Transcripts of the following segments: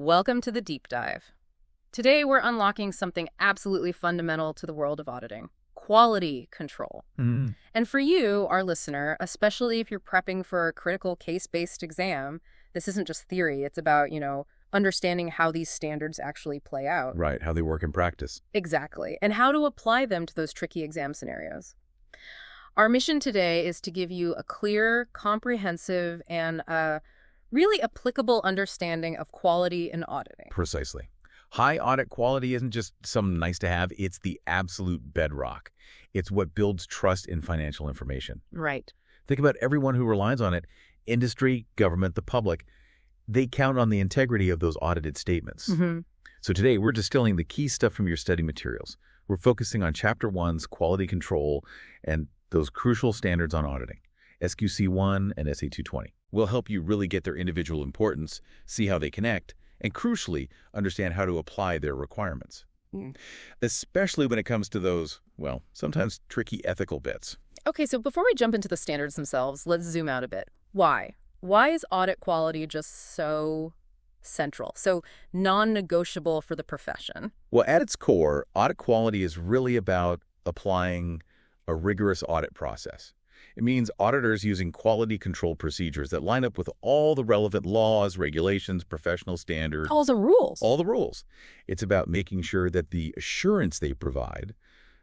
Welcome to the deep dive. Today we're unlocking something absolutely fundamental to the world of auditing: quality control. And for you, our listener, especially if you're prepping for a critical case-based exam, this isn't just theory. It's about, understanding how these standards actually play out. Right, how they work in practice. Exactly. And how to apply them to those tricky exam scenarios. Our mission today is to give you a clear, comprehensive, and really applicable understanding of quality in auditing. Precisely. High audit quality isn't just some nice to have, it's the absolute bedrock. It's what builds trust in financial information. Right. Think about everyone who relies on it: industry, government, the public. They count on the integrity of those audited statements. So today, we're distilling the key stuff from your study materials. We're focusing on Chapter 1's quality control and those crucial standards on auditing, SQC1 and SA220. We'll help you really get their individual importance, see how they connect, and crucially, understand how to apply their requirements. Especially when it comes to those, well, sometimes tricky ethical bits. Okay, so before we jump into the standards themselves, let's zoom out a bit. Why? Why is audit quality just so central, so non-negotiable for the profession? Well, at its core, audit quality is really about applying a rigorous audit process. It means auditors using quality control procedures that line up with all the relevant laws, regulations, professional standards. All the rules. All the rules. It's about making sure that the assurance they provide,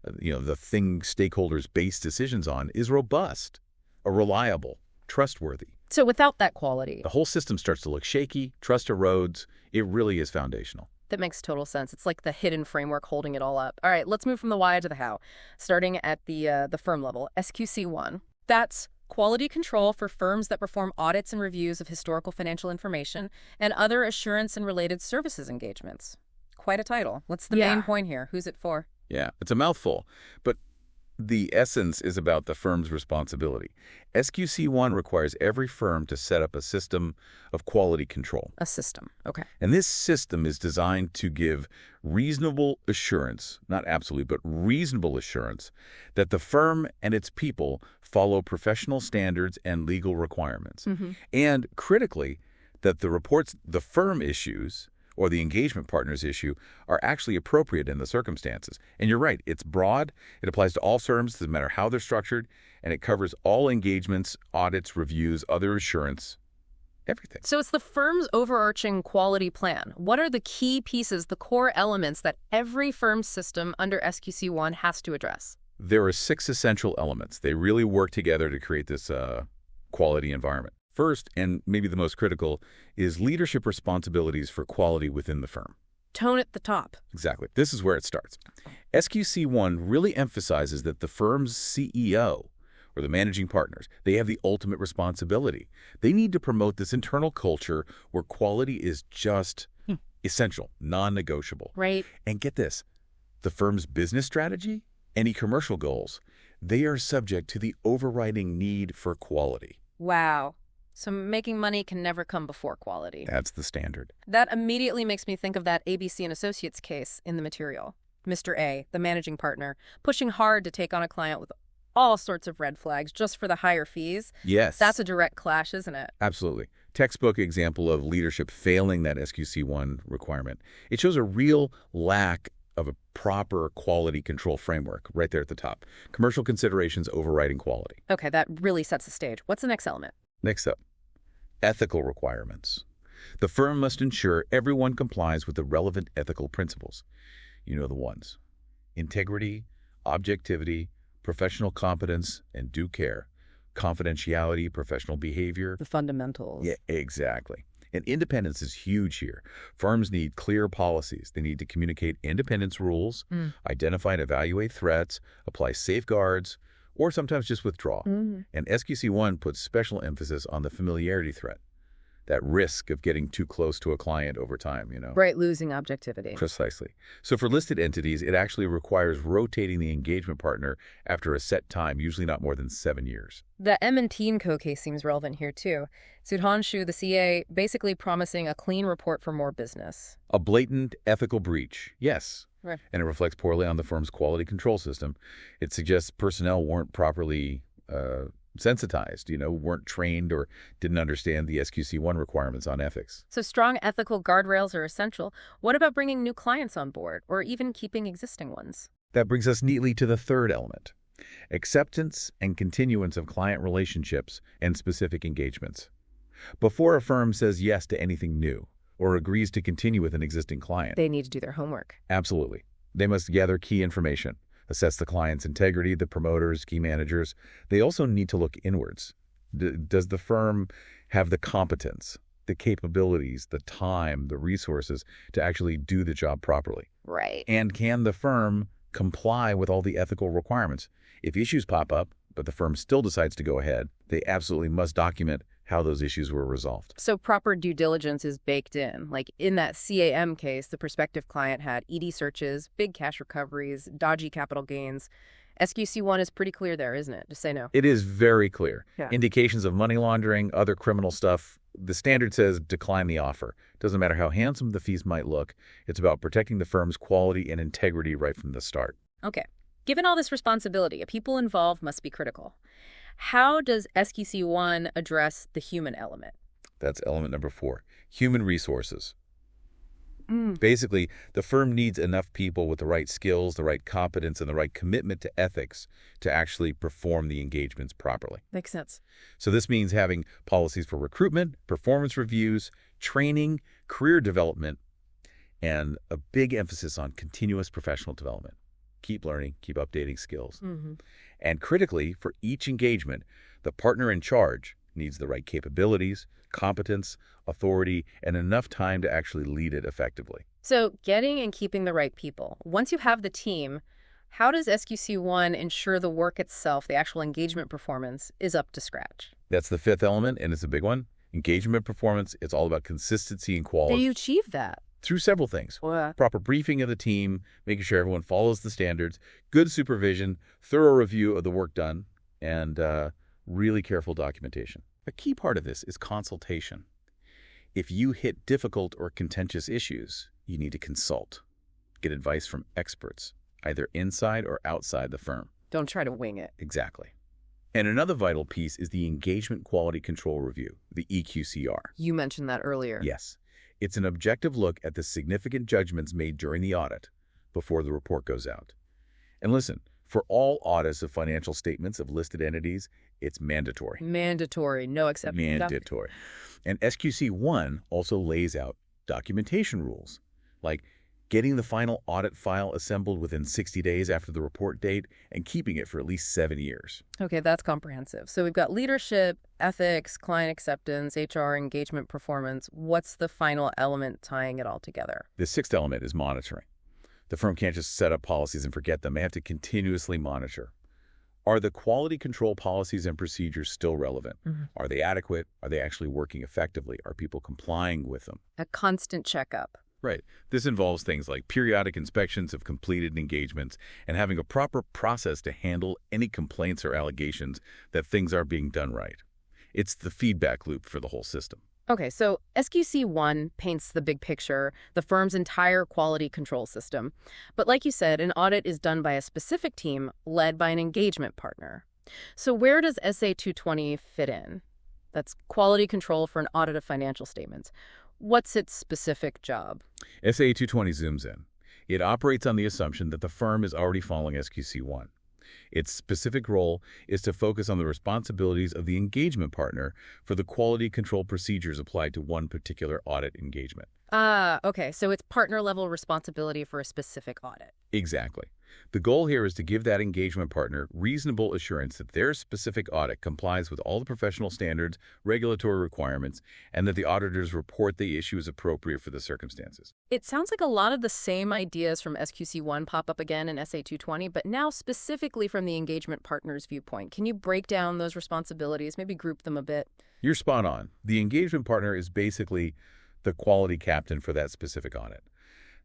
the thing stakeholders base decisions on, is robust, reliable, trustworthy. So without that quality, The whole system starts to look shaky, trust erodes. It really is foundational. that makes total sense. It's like the hidden framework holding it all up. All right, let's move from the why to the how, starting at the firm level. SQC1. That's quality control for firms that perform audits and reviews of historical financial information and other assurance and related services engagements. Quite a title. What's the main point here? Who's it for? Yeah, it's a mouthful, but the essence is about the firm's responsibility. SQC1 requires every firm to set up a system of quality control. A system. Okay. And this system is designed to give reasonable assurance, not absolute, but reasonable assurance, that the firm and its people follow professional standards and legal requirements. And critically, that the reports the firm issues or the engagement partners issue are actually appropriate in the circumstances. And you're right, it's broad, it applies to all firms, doesn't matter how they're structured, and it covers all engagements, audits, reviews, other assurance, everything. So it's the firm's overarching quality plan. What are the key pieces, the core elements that every firm's system under SQC1 has to address? There are 6 essential elements. They really work together to create this quality environment. First, and maybe the most critical, is leadership responsibilities for quality within the firm. Tone at the top. Exactly. This is where it starts. SQC1 really emphasizes that the firm's CEO, or the managing partners, they have the ultimate responsibility. They need to promote this internal culture where quality is just essential, non-negotiable. Right. And get this, the firm's business strategy, any commercial goals, they are subject to the overriding need for quality. Wow. So making money can never come before quality. That's the standard. That immediately makes me think of that ABC and Associates case in the material. Mr. A, the managing partner, pushing hard to take on a client with all sorts of red flags just for the higher fees. Yes. That's a direct clash, isn't it? Absolutely. Textbook example of leadership failing that SQC1 requirement. It shows a real lack of a proper quality control framework right there at the top. Commercial considerations overriding quality. Okay, that really sets the stage. What's the next element? Next up, ethical requirements. The firm must ensure everyone complies with the relevant ethical principles. You know the ones: integrity, objectivity, professional competence, and due care, confidentiality, professional behavior. The fundamentals. Yeah, exactly. And independence is huge here. Firms need clear policies. They need to communicate independence rules, identify and evaluate threats, apply safeguards, or sometimes just withdraw. And SQC1 puts special emphasis on the familiarity threat, that risk of getting too close to a client over time, Right, losing objectivity. Precisely. So for listed entities, it actually requires rotating the engagement partner after a set time, usually not more than 7 years. The M&T & Co case seems relevant here, too. Sudhanshu, the CA, basically promising a clean report for more business. A blatant ethical breach, yes. Right. And it reflects poorly on the firm's quality control system. It suggests personnel weren't properly sensitized, weren't trained or didn't understand the SQC1 requirements on ethics. So strong ethical guardrails are essential. What about bringing new clients on board or even keeping existing ones? That brings us neatly to the third element: acceptance and continuance of client relationships and specific engagements. Before a firm says yes to anything new or agrees to continue with an existing client, They need to do their homework. absolutely, they must gather key information, assess the client's integrity, the promoters, key managers. They also need to look inwards. Does the firm have the competence, the capabilities, the time, the resources to actually do the job properly? Right. And can the firm comply with all the ethical requirements? If issues pop up, but the firm still decides to go ahead, they absolutely must document how those issues were resolved. So proper due diligence is baked in. Like in that CAM case, the prospective client had ED searches, big cash recoveries, dodgy capital gains. SQC1 is pretty clear there, isn't it? Just say no. It is very clear. Yeah. Indications of money laundering, other criminal stuff. The standard says decline the offer. Doesn't matter how handsome the fees might look. It's about protecting the firm's quality and integrity right from the start. Okay. Given all this responsibility, people involved must be critical. How does SQC1 address the human element? That's element number 4, human resources. Mm. Basically, the firm needs enough people with the right skills, the right competence, and the right commitment to ethics to actually perform the engagements properly. Makes sense. So this means having policies for recruitment, performance reviews, training, career development, and a big emphasis on continuous professional development. Keep learning, keep updating skills. Mm-hmm. And critically, for each engagement, the partner in charge needs the right capabilities, competence, authority, and enough time to actually lead it effectively. So getting and keeping the right people. Once you have the team, how does SQC1 ensure the work itself, the actual engagement performance, is up to scratch? That's the 5th element, and it's a big one. Engagement performance, it's all about consistency and Do quality you achieve that? through several things. What? Proper briefing of the team, making sure everyone follows the standards, good supervision, thorough review of the work done, and really careful documentation. A key part of this is consultation. If you hit difficult or contentious issues, you need to consult. Get advice from experts, either inside or outside the firm. Don't try to wing it. Exactly. And another vital piece is the Engagement Quality Control Review, the EQCR. You mentioned that earlier. Yes. It's an objective look at the significant judgments made during the audit before the report goes out. And listen, for all audits of financial statements of listed entities, it's mandatory. Mandatory, no exceptions. Mandatory. And SQC1 also lays out documentation rules, like getting the final audit file assembled within 60 days after the report date and keeping it for at least 7 years. Okay, that's comprehensive. So we've got leadership, ethics, client acceptance, HR, engagement performance. What's the final element tying it all together? The 6th element is monitoring. The firm can't just set up policies and forget them. They have to continuously monitor. Are the quality control policies and procedures still relevant? Mm-hmm. Are they adequate? Are they actually working effectively? Are people complying with them? A constant checkup. Right. This involves things like periodic inspections of completed engagements and having a proper process to handle any complaints or allegations that things are being done right. It's the feedback loop for the whole system. Okay, so SQC1 paints the big picture, the firm's entire quality control system. But like you said, an audit is done by a specific team led by an engagement partner. So where does SA220 fit in? That's quality control for an audit of financial statements. What's its specific job? SA220 zooms in. It operates on the assumption that the firm is already following SQC1. Its specific role is to focus on the responsibilities of the engagement partner for the quality control procedures applied to one particular audit engagement. Ah, okay, so it's partner-level responsibility for a specific audit. Exactly. The goal here is to give that engagement partner reasonable assurance that their specific audit complies with all the professional standards, regulatory requirements, and that the auditor's report the issue is appropriate for the circumstances. It sounds like a lot of the same ideas from SQC1 pop up again in SA220, but now specifically from the engagement partner's viewpoint. Can you break down those responsibilities, maybe group them a bit? You're spot on. The engagement partner is basically the quality captain for that specific audit.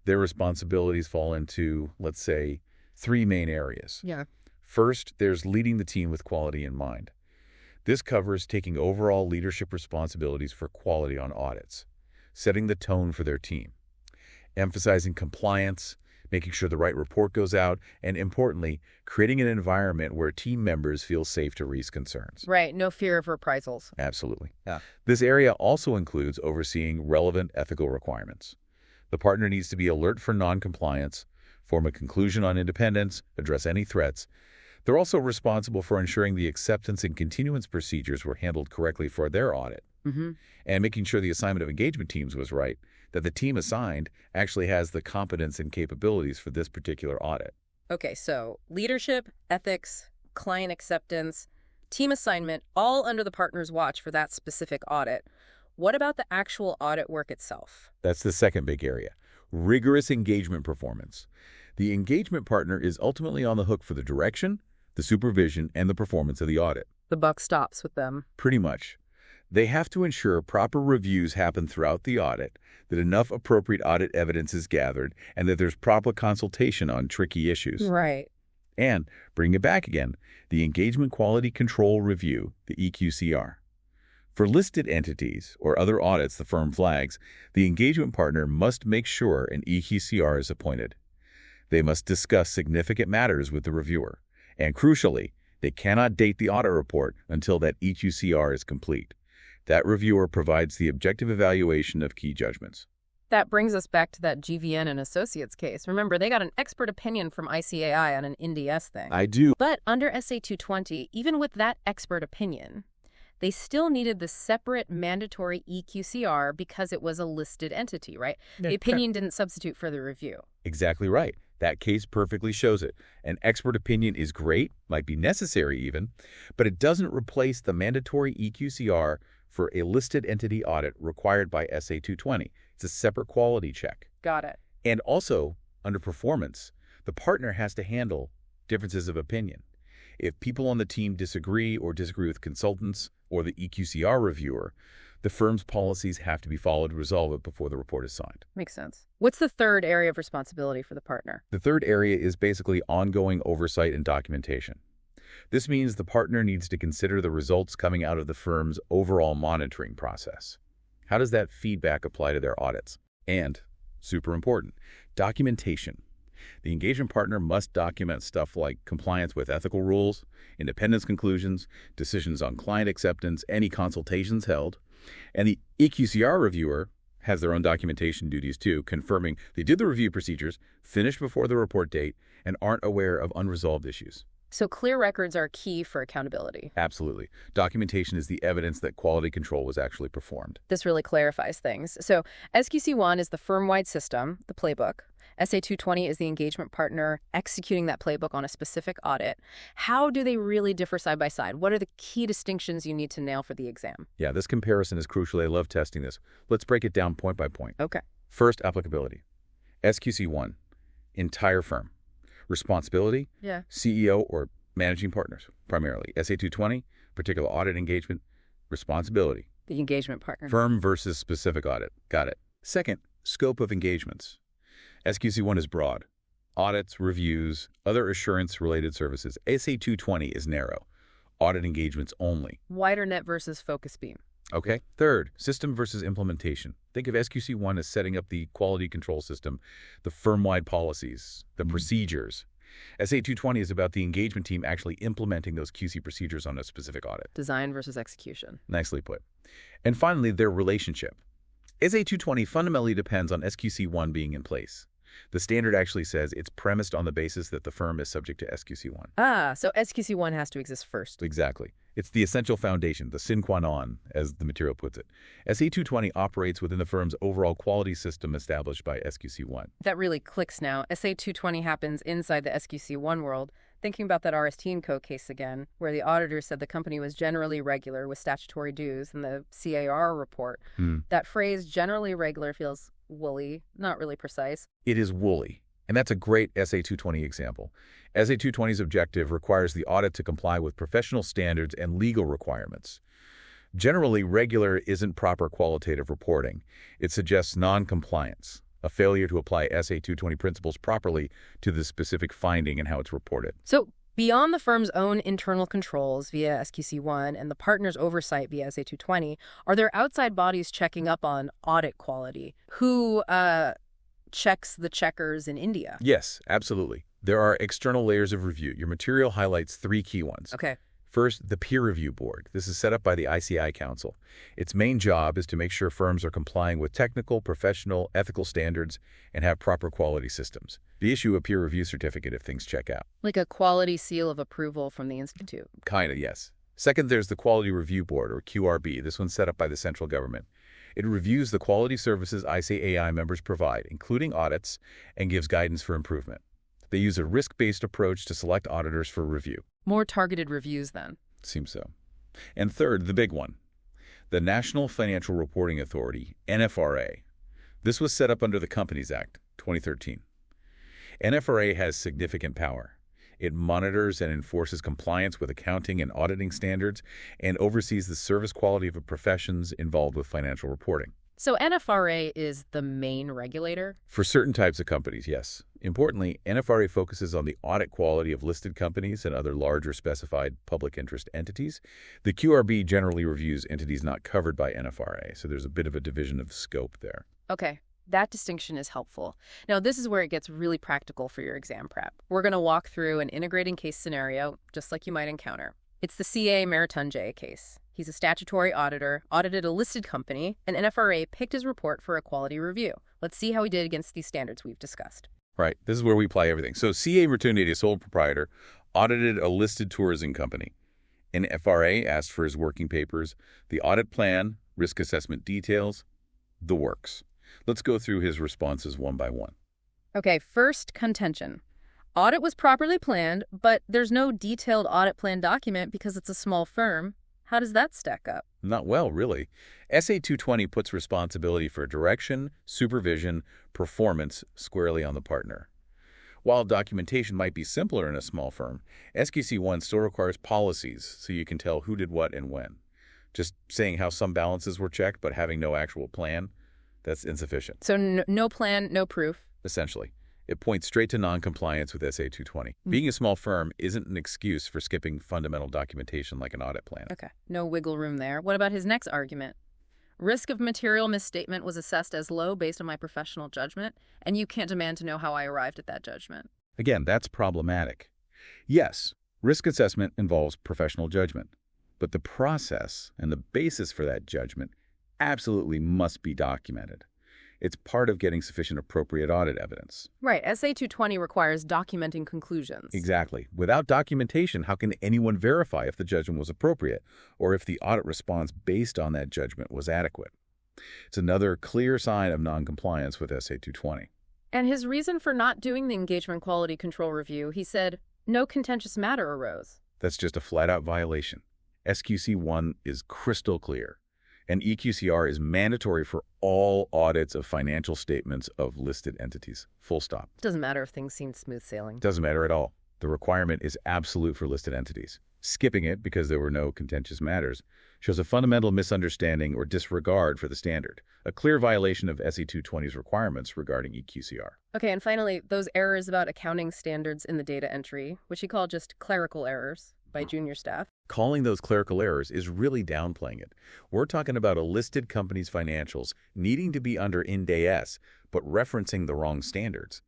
Their responsibilities fall into, let's say, 3 main areas. Yeah. First, there's leading the team with quality in mind. This covers taking overall leadership responsibilities for quality on audits, setting the tone for their team, emphasizing compliance, making sure the right report goes out, and importantly, creating an environment where team members feel safe to raise concerns. Right, no fear of reprisals. Absolutely. Yeah. This area also includes overseeing relevant ethical requirements. The partner needs to be alert for noncompliance, form a conclusion on independence, address any threats. They're also responsible for ensuring the acceptance and continuance procedures were handled correctly for their audit, and making sure the assignment of engagement teams was right, that the team assigned actually has the competence and capabilities for this particular audit. Okay, so leadership, ethics, client acceptance, team assignment, all under the partner's watch for that specific audit. What about the actual audit work itself? That's the second big area. Rigorous engagement performance. The engagement partner is ultimately on the hook for the direction, the supervision, and the performance of the audit. The buck stops with them. Pretty much. They have to ensure proper reviews happen throughout the audit, that enough appropriate audit evidence is gathered, and that there's proper consultation on tricky issues. Right. And, bring it back again, the Engagement Quality Control Review, the EQCR. For listed entities or other audits the firm flags, the engagement partner must make sure an EQCR is appointed. They must discuss significant matters with the reviewer. And crucially, they cannot date the audit report until that EQCR is complete. That reviewer provides the objective evaluation of key judgments. That brings us back to that GVN and Associates case. Remember, they got an expert opinion from ICAI on an NDS thing. I do. But under SA 220, even with that expert opinion, they still needed the separate mandatory EQCR because it was a listed entity, right? The opinion didn't substitute for the review. Exactly right. That case perfectly shows it. An expert opinion is great, might be necessary even, but it doesn't replace the mandatory EQCR for a listed entity audit required by SA 220. It's a separate quality check. Got it. And also, under performance, the partner has to handle differences of opinion. If people on the team disagree or disagree with consultants or the EQCR reviewer, the firm's policies have to be followed to resolve it before the report is signed. Makes sense. What's the third area of responsibility for the partner? The third area is basically ongoing oversight and documentation. This means the partner needs to consider the results coming out of the firm's overall monitoring process. How does that feedback apply to their audits? And, super important, documentation. The engagement partner must document stuff like compliance with ethical rules, independence conclusions, decisions on client acceptance, any consultations held. And the EQCR reviewer has their own documentation duties too, confirming they did the review procedures, finished before the report date, and aren't aware of unresolved issues. So clear records are key for accountability. Absolutely. Documentation is the evidence that quality control was actually performed. This really clarifies things. So SQC1 is the firm-wide system, the playbook. SA 220 is the engagement partner executing that playbook on a specific audit. How do they really differ side by side? What are the key distinctions you need to nail for the exam? Yeah, this comparison is crucial. I love testing this. Let's break it down point by point. Okay. First, applicability. SQC1, entire firm. Responsibility, Yeah. CEO or managing partners, primarily. SA 220, particular audit engagement. Responsibility, The engagement partner. firm versus specific audit. Got it. Second, scope of engagements. SQC1 is broad. Audits, reviews, other assurance-related services. SA 220 is narrow. Audit engagements only. Wider net versus focus beam. Okay. Third, system versus implementation. Think of SQC1 as setting up the quality control system, the firm-wide policies, the procedures. SA 220 is about the engagement team actually implementing those QC procedures on a specific audit. Design versus execution. Nicely put. And finally, their relationship. SA 220 fundamentally depends on SQC1 being in place. The standard actually says it's premised on the basis that the firm is subject to SQC1. Ah, so SQC1 has to exist first. Exactly. It's the essential foundation, the sine qua non, as the material puts it. SA 220 operates within the firm's overall quality system established by SQC1. That really clicks now. SA 220 happens inside the SQC1 world. Thinking about that RST & Co. case again, where the auditor said the company was generally regular with statutory dues in the CAR report. That phrase, generally regular, feels woolly, not really precise. It is woolly, and that's a great SA 220 example. SA 220's objective requires the audit to comply with professional standards and legal requirements. Generally, regular isn't proper qualitative reporting. It suggests non-compliance, a failure to apply SA 220 principles properly to the specific finding and how it's reported. So beyond the firm's own internal controls via SQC1 and the partner's oversight via SA 220, are there outside bodies checking up on audit quality who checks the checkers in India. Yes, absolutely. There are external layers of review. Your material highlights three key ones. Okay. First, the peer review board. This is set up by the ICI Council. Its main job is to make sure firms are complying with technical, professional, ethical standards and have proper quality systems. They issue a peer review certificate if things check out. Like a quality seal of approval from the institute. Kinda, yes. Second, there's the Quality Review Board, or QRB. This one's set up by the central government. It reviews the quality services ICAI members provide, including audits, and gives guidance for improvement. They use a risk-based approach to select auditors for review. More targeted reviews, then. Seems so. And third, the big one, the National Financial Reporting Authority, NFRA. This was set up under the Companies Act, 2013. NFRA has significant power. It monitors and enforces compliance with accounting and auditing standards and oversees the service quality of professions involved with financial reporting. So NFRA is the main regulator? For certain types of companies, yes. Importantly, NFRA focuses on the audit quality of listed companies and other larger specified public interest entities. The QRB generally reviews entities not covered by NFRA, so there's a bit of a division of scope there. Okay. That distinction is helpful. Now, this is where it gets really practical for your exam prep. We're going to walk through an integrating case scenario, just like you might encounter. It's the CA Meritunjay case. He's a statutory auditor, audited a listed company, and NFRA picked his report for a quality review. Let's see how he did against these standards we've discussed. Right. This is where we apply everything. So CA Meritunjay, a sole proprietor, audited a listed tourism company. NFRA asked for his working papers, the audit plan, risk assessment details, the works. Let's go through his responses one by one. Okay, first, contention. Audit was properly planned, but there's no detailed audit plan document because it's a small firm. How does that stack up? Not well, really. SA 220 puts responsibility for direction, supervision, performance squarely on the partner. While documentation might be simpler in a small firm, SQC 1 still requires policies so you can tell who did what and when. Just saying how some balances were checked but having no actual plan, that's insufficient. So no plan, no proof? Essentially. It points straight to non-compliance with SA 220. Being a small firm isn't an excuse for skipping fundamental documentation like an audit plan. Okay, no wiggle room there. What about his next argument? Risk of material misstatement was assessed as low based on my professional judgment, and you can't demand to know how I arrived at that judgment. Again, that's problematic. Yes, risk assessment involves professional judgment, but the process and the basis for that judgment absolutely must be documented. It's part of getting sufficient appropriate audit evidence. Right. SA 220 requires documenting conclusions. Exactly. Without documentation, how can anyone verify if the judgment was appropriate or if the audit response based on that judgment was adequate? It's another clear sign of noncompliance with SA 220. And his reason for not doing the engagement quality control review, he said, no contentious matter arose. That's just a flat-out violation. SQC 1 is crystal clear. And EQCR is mandatory for all audits of financial statements of listed entities. Full stop. Doesn't matter if things seem smooth sailing. Doesn't matter at all. The requirement is absolute for listed entities. Skipping it because there were no contentious matters shows a fundamental misunderstanding or disregard for the standard, a clear violation of SE 220's requirements regarding EQCR. Okay, and finally, those errors about accounting standards in the data entry, which he called just clerical errors by junior staff. Calling those clerical errors is really downplaying it. We're talking about a listed company's financials needing to be under IND AS, but referencing the wrong standards.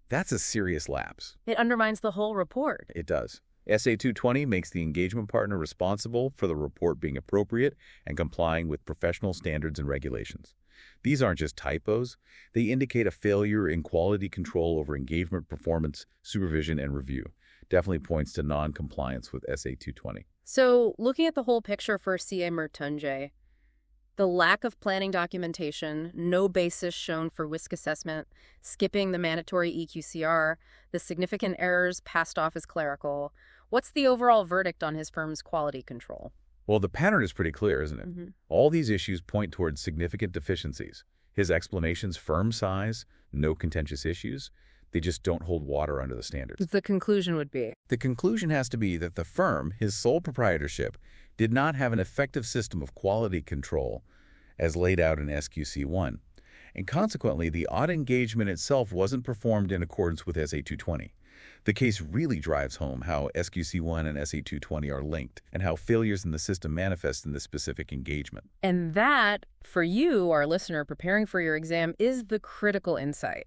That's a serious lapse. It undermines the whole report. It does. SA 220 makes the engagement partner responsible for the report being appropriate and complying with professional standards and regulations. These aren't just typos. They indicate a failure in quality control over engagement performance, supervision, and review. Definitely points to non-compliance with SA 220. So, looking at the whole picture for CA Meritunjay, the lack of planning documentation, no basis shown for risk assessment, skipping the mandatory EQCR, the significant errors passed off as clerical. What's the overall verdict on his firm's quality control? Well, the pattern is pretty clear, isn't it? All these issues point towards significant deficiencies. His explanations, firm size, no contentious issues, they just don't hold water under the standards. The conclusion would be? The conclusion has to be that the firm, his sole proprietorship, did not have an effective system of quality control as laid out in SQC 1. And consequently, the audit engagement itself wasn't performed in accordance with SA 220. The case really drives home how SQC 1 and SA 220 are linked and how failures in the system manifest in this specific engagement. And that, for you, our listener preparing for your exam, is the critical insight.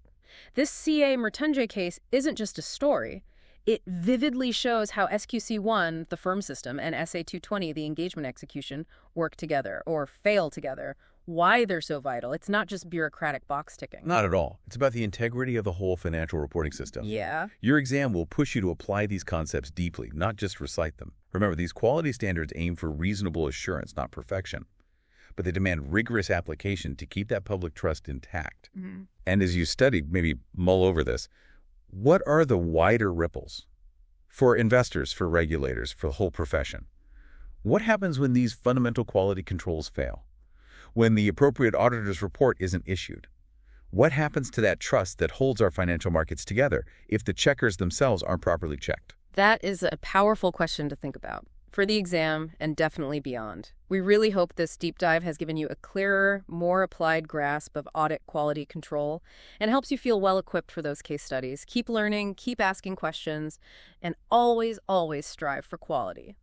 This CA Mertunje case isn't just a story. It vividly shows how SQC1, the firm system, and SA220, the engagement execution, work together or fail together, why they're so vital. It's not just bureaucratic box ticking. Not at all. It's about the integrity of the whole financial reporting system. Yeah. Your exam will push you to apply these concepts deeply, not just recite them. Remember, these quality standards aim for reasonable assurance, not perfection. But they demand rigorous application to keep that public trust intact. And as you study, maybe mull over this, what are the wider ripples for investors, for regulators, for the whole profession? What happens when these fundamental quality controls fail? When the appropriate auditor's report isn't issued? What happens to that trust that holds our financial markets together if the checkers themselves aren't properly checked? That is a powerful question to think about for the exam and definitely beyond. We really hope this deep dive has given you a clearer, more applied grasp of audit quality control and helps you feel well equipped for those case studies. Keep learning, keep asking questions, and always, always strive for quality.